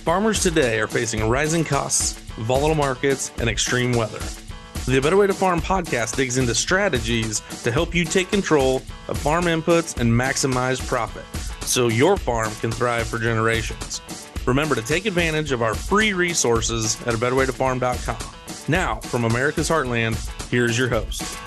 Farmers today are facing rising costs, volatile markets, and extreme weather. The Better Way to Farm podcast digs into strategies to help you take control of farm inputs and maximize profit so your farm can thrive for generations. Remember to take advantage of our free resources at abetterwaytofarm.com. Now, from America's Heartland, here's your host.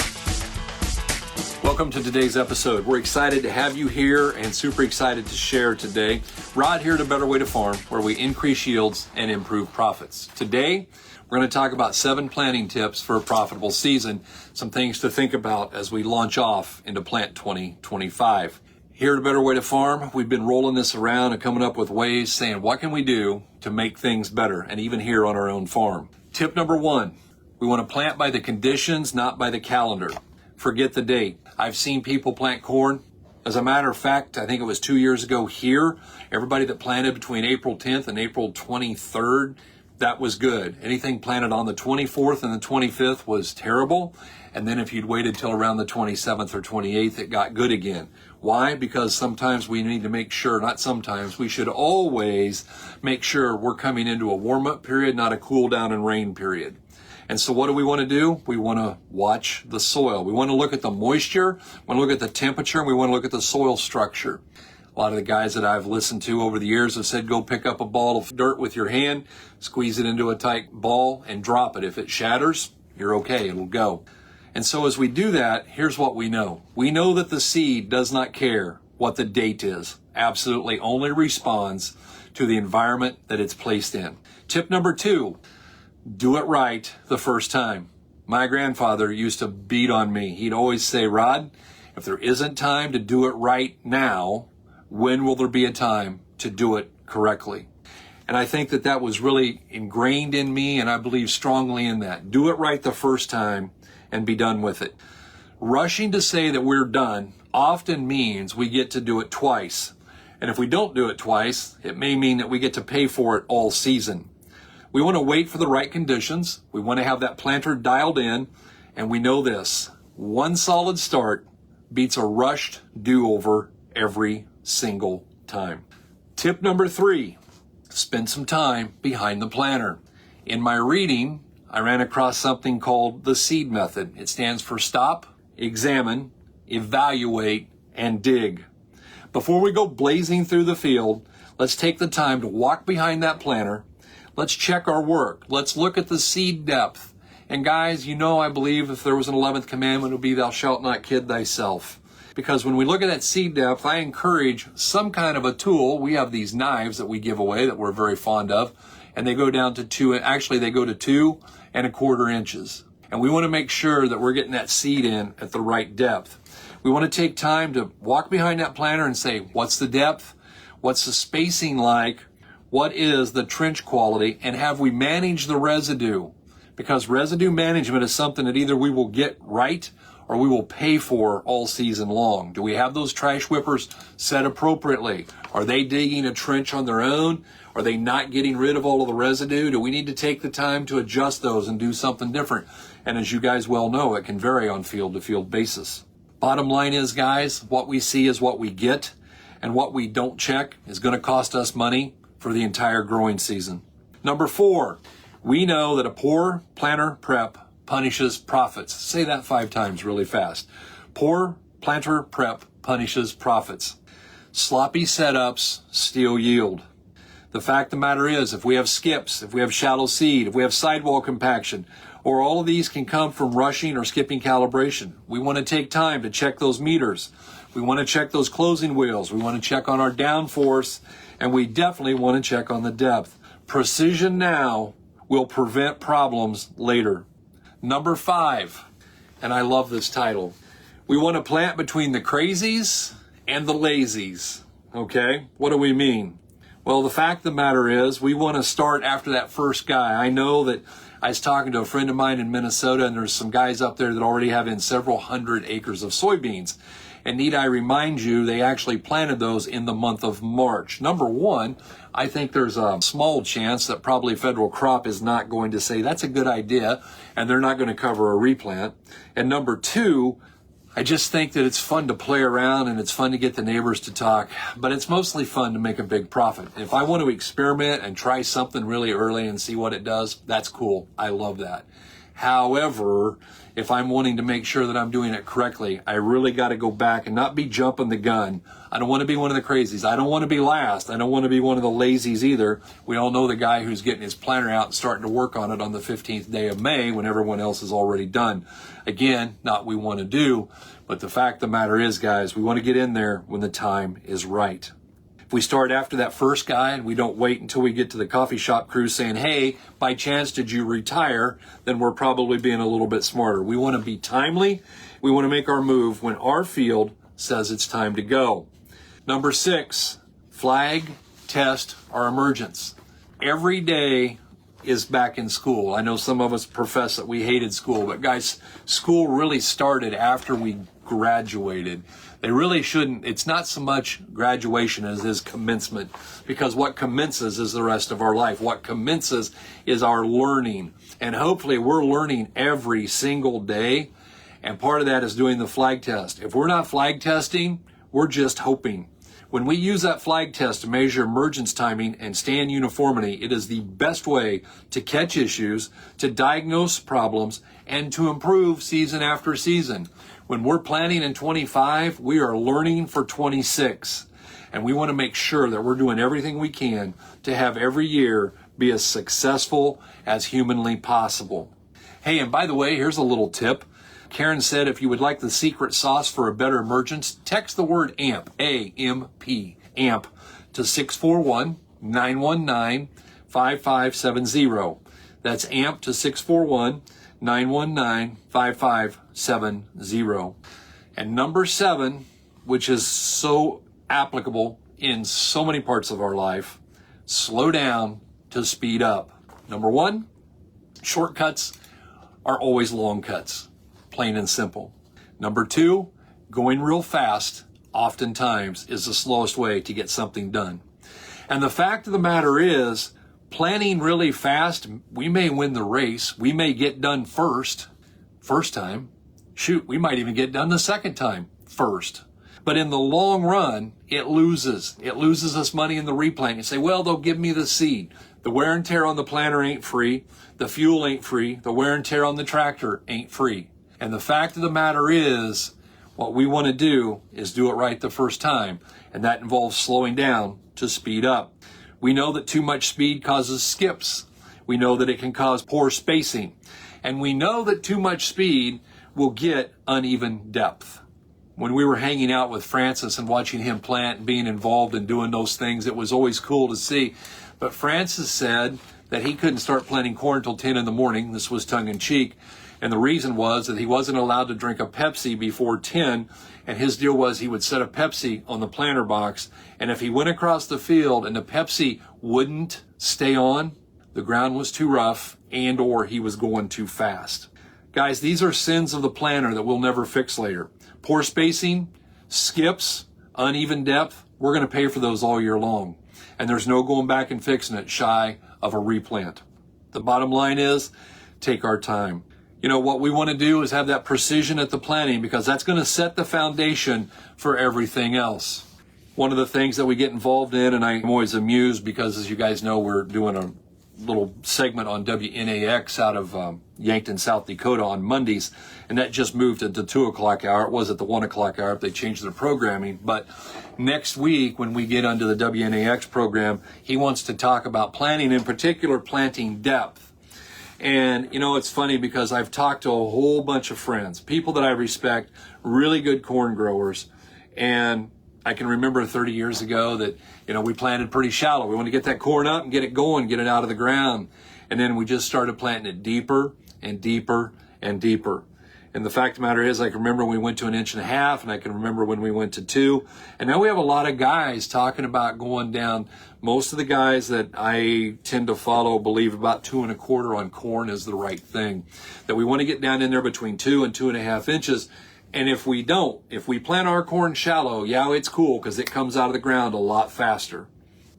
Welcome to today's episode. We're excited to have you here and super excited to share today. Rod here at A Better Way to Farm, where we increase yields and improve profits. Today, we're going to talk about 7 planting tips for a profitable season, some things to think about as we launch off into Plant 2025. Here at A Better Way to Farm, we've been rolling this around and coming up with ways saying, what can we do to make things better, and even here on our own farm. Tip number 1, we want to plant by the conditions, not by the calendar. Forget the date. I've seen people plant corn. As a matter of fact, I think it was 2 years ago here, everybody that planted between April 10th and April 23rd, that was good. Anything planted on the 24th and the 25th was terrible. And then if you'd waited till around the 27th or 28th, it got good again. Why? Because sometimes we need to make sure, not sometimes, we should always make sure we're coming into a warm-up period, not a cool down and rain period. And so what do we want to do? We want to watch the soil. We want to look at the moisture, we want to look at the temperature, and we want to look at the soil structure. A lot of the guys that I've listened to over the years have said, go pick up a ball of dirt with your hand, squeeze it into a tight ball, and drop it. If it shatters, you're okay, it'll go. And so as we do that, here's what we know. We know that the seed does not care what the date is. Absolutely only responds to the environment that it's placed in. Tip number 2, do it right the first time. My grandfather used to beat on me. He'd always say, Rod, if there isn't time to do it right now, when will there be a time to do it correctly? And I think that was really ingrained in me, and I believe strongly in that. Do it right the first time and be done with it. Rushing to say that we're done often means we get to do it twice. And if we don't do it twice, it may mean that we get to pay for it all season. We want to wait for the right conditions. We want to have that planter dialed in. And we know this, one solid start beats a rushed do-over every single time. Tip number 3, spend some time behind the planter. In my reading, I ran across something called the S.E.E.D method. It stands for stop, examine, evaluate, and dig. Before we go blazing through the field, let's take the time to walk behind that planter. Let's check our work. Let's look at the seed depth. And guys, I believe if there was an 11th commandment, it would be thou shalt not kid thyself. Because when we look at that seed depth, I encourage some kind of a tool. We have these knives that we give away that we're very fond of, and they go down to 2 2.25 inches. And we want to make sure that we're getting that seed in at the right depth. We want to take time to walk behind that planter and say, what's the depth? What's the spacing like? What is the trench quality? And have we managed the residue? Because residue management is something that either we will get right or we will pay for all season long. Do we have those trash whippers set appropriately? Are they digging a trench on their own? Are they not getting rid of all of the residue? Do we need to take the time to adjust those and do something different? And as you guys well know, it can vary on field-to-field basis. Bottom line is, guys, what we see is what we get, and what we don't check is going to cost us money for the entire growing season. Number 4, we know that a poor planter prep punishes profits. Say that 5 times really fast. Poor planter prep punishes profits. Sloppy setups steal yield. The fact of the matter is, if we have skips, if we have shallow seed, if we have sidewall compaction, or all of these can come from rushing or skipping calibration, we want to take time to check those meters. We want to check those closing wheels. We want to check on our downforce, and we definitely want to check on the depth. Precision now will prevent problems later. Number 5, and I love this title. We want to plant between the crazies and the lazies. Okay? What do we mean? Well, the fact of the matter is we want to start after that first guy. I know that I was talking to a friend of mine in Minnesota, and there's some guys up there that already have in several hundred acres of soybeans. And need I remind you, they actually planted those in the month of March. Number 1, I think there's a small chance that probably federal crop is not going to say that's a good idea, and they're not going to cover a replant. And number 2, I just think that it's fun to play around and it's fun to get the neighbors to talk, but it's mostly fun to make a big profit. If I want to experiment and try something really early and see what it does, that's cool. I love that. However, if I'm wanting to make sure that I'm doing it correctly, I really got to go back and not be jumping the gun. I don't want to be one of the crazies. I don't want to be last. I don't want to be one of the lazies either. We all know the guy who's getting his planner out and starting to work on it on the 15th day of May when everyone else is already done. Again, not what we want to do, but the fact of the matter is, guys, we want to get in there when the time is right. If we start after that first guy and we don't wait until we get to the coffee shop crew saying, hey, by chance, did you retire? Then we're probably being a little bit smarter. We want to be timely. We want to make our move when our field says it's time to go. Number 6, flag, test, our emergence. Every day is back in school. I know some of us profess that we hated school, but guys, school really started after we graduated. They really shouldn't. It's not so much graduation as is commencement, because what commences is the rest of our life. What commences is our learning. And hopefully we're learning every single day. And part of that is doing the flag test. If we're not flag testing, we're just hoping. When we use that flag test to measure emergence timing and stand uniformity, it is the best way to catch issues, to diagnose problems, and to improve season after season. When we're planning in 25, we are learning for 26. And we want to make sure that we're doing everything we can to have every year be as successful as humanly possible. Hey, and by the way, here's a little tip. Karen said if you would like the secret sauce for a better emergence, text the word AMP, A-M-P, AMP, to 641-919-5570. That's AMP to 641-919-5570. And number 7, which is so applicable in so many parts of our life, slow down to speed up. Number 1, shortcuts are always long cuts. Plain and simple. Number 2, going real fast oftentimes is the slowest way to get something done. And the fact of the matter is, planning really fast, we may win the race. We may get done first time. Shoot, we might even get done the second time first. But in the long run, it loses. It loses us money in the replanting. You say, well, they'll give me the seed. The wear and tear on the planter ain't free. The fuel ain't free. The wear and tear on the tractor ain't free. And the fact of the matter is, what we want to do is do it right the first time. And that involves slowing down to speed up. We know that too much speed causes skips. We know that it can cause poor spacing. And we know that too much speed will get uneven depth. When we were hanging out with Francis and watching him plant and being involved in doing those things, it was always cool to see. But Francis said that he couldn't start planting corn until 10 in the morning. This was tongue in cheek. And the reason was that he wasn't allowed to drink a Pepsi before 10. And his deal was he would set a Pepsi on the planter box. And if he went across the field and the Pepsi wouldn't stay on, the ground was too rough and or he was going too fast. Guys, these are sins of the planter that we'll never fix later. Poor spacing, skips, uneven depth, we're going to pay for those all year long. And there's no going back and fixing it shy of a replant. The bottom line is, take our time. You know, what we want to do is have that precision at the planting, because that's going to set the foundation for everything else. One of the things that we get involved in, and I'm always amused because, as you guys know, we're doing a little segment on WNAX out of Yankton, South Dakota on Mondays, and that just moved to the 2 o'clock hour. It was at the 1 o'clock hour. They changed their programming. But next week, when we get onto the WNAX program, he wants to talk about planting, in particular planting depth. And, you know, it's funny because I've talked to a whole bunch of friends, people that I respect, really good corn growers. And I can remember 30 years ago that, you know, we planted pretty shallow. We want to get that corn up and get it going, get it out of the ground. And then we just started planting it deeper and deeper and deeper. And the fact of the matter is, I can remember when we went to 1.5 inches, and I can remember when we went to 2. And now we have a lot of guys talking about going down. Most of the guys that I tend to follow believe about 2.25 on corn is the right thing. That we want to get down in there between 2 and 2.5 inches. And if we don't, if we plant our corn shallow, yeah, it's cool because it comes out of the ground a lot faster.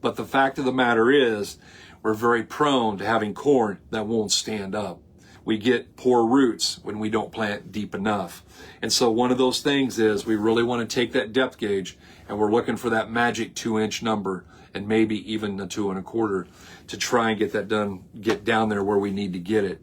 But the fact of the matter is, we're very prone to having corn that won't stand up. We get poor roots when we don't plant deep enough. And so one of those things is we really want to take that depth gauge and we're looking for that magic 2-inch number and maybe even the 2 1/4 to try and get that done, get down there where we need to get it.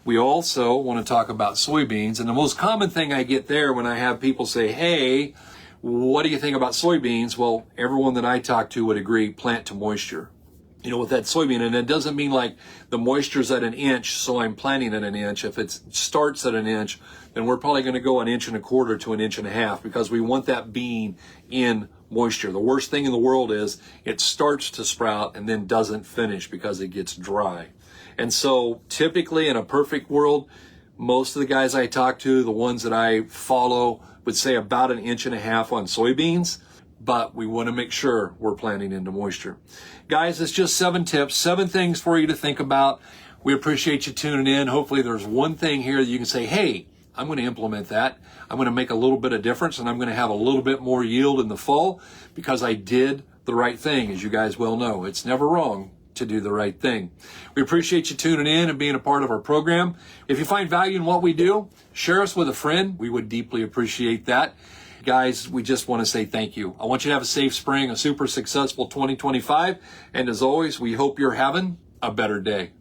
We also want to talk about soybeans. And the most common thing I get there when I have people say, hey, what do you think about soybeans? Well, everyone that I talk to would agree, plant to moisture. You know, with that soybean, and it doesn't mean like the moisture's at 1 inch, so I'm planting at 1 inch. If it starts at 1 inch, then we're probably going to go 1 1/4 to 1.5 inches because we want that bean in moisture. The worst thing in the world is it starts to sprout and then doesn't finish because it gets dry. And so typically in a perfect world, most of the guys I talk to, the ones that I follow, would say about 1.5 inches on soybeans, but we want to make sure we're planting into moisture. Guys, it's just 7 tips, 7 things for you to think about. We appreciate you tuning in. Hopefully there's one thing here that you can say, hey, I'm going to implement that. I'm going to make a little bit of difference and I'm going to have a little bit more yield in the fall because I did the right thing. As you guys well know, it's never wrong to do the right thing. We appreciate you tuning in and being a part of our program. If you find value in what we do, share us with a friend. We would deeply appreciate that. Guys, we just want to say thank you. I want you to have a safe spring, a super successful 2025. And as always, we hope you're having a better day.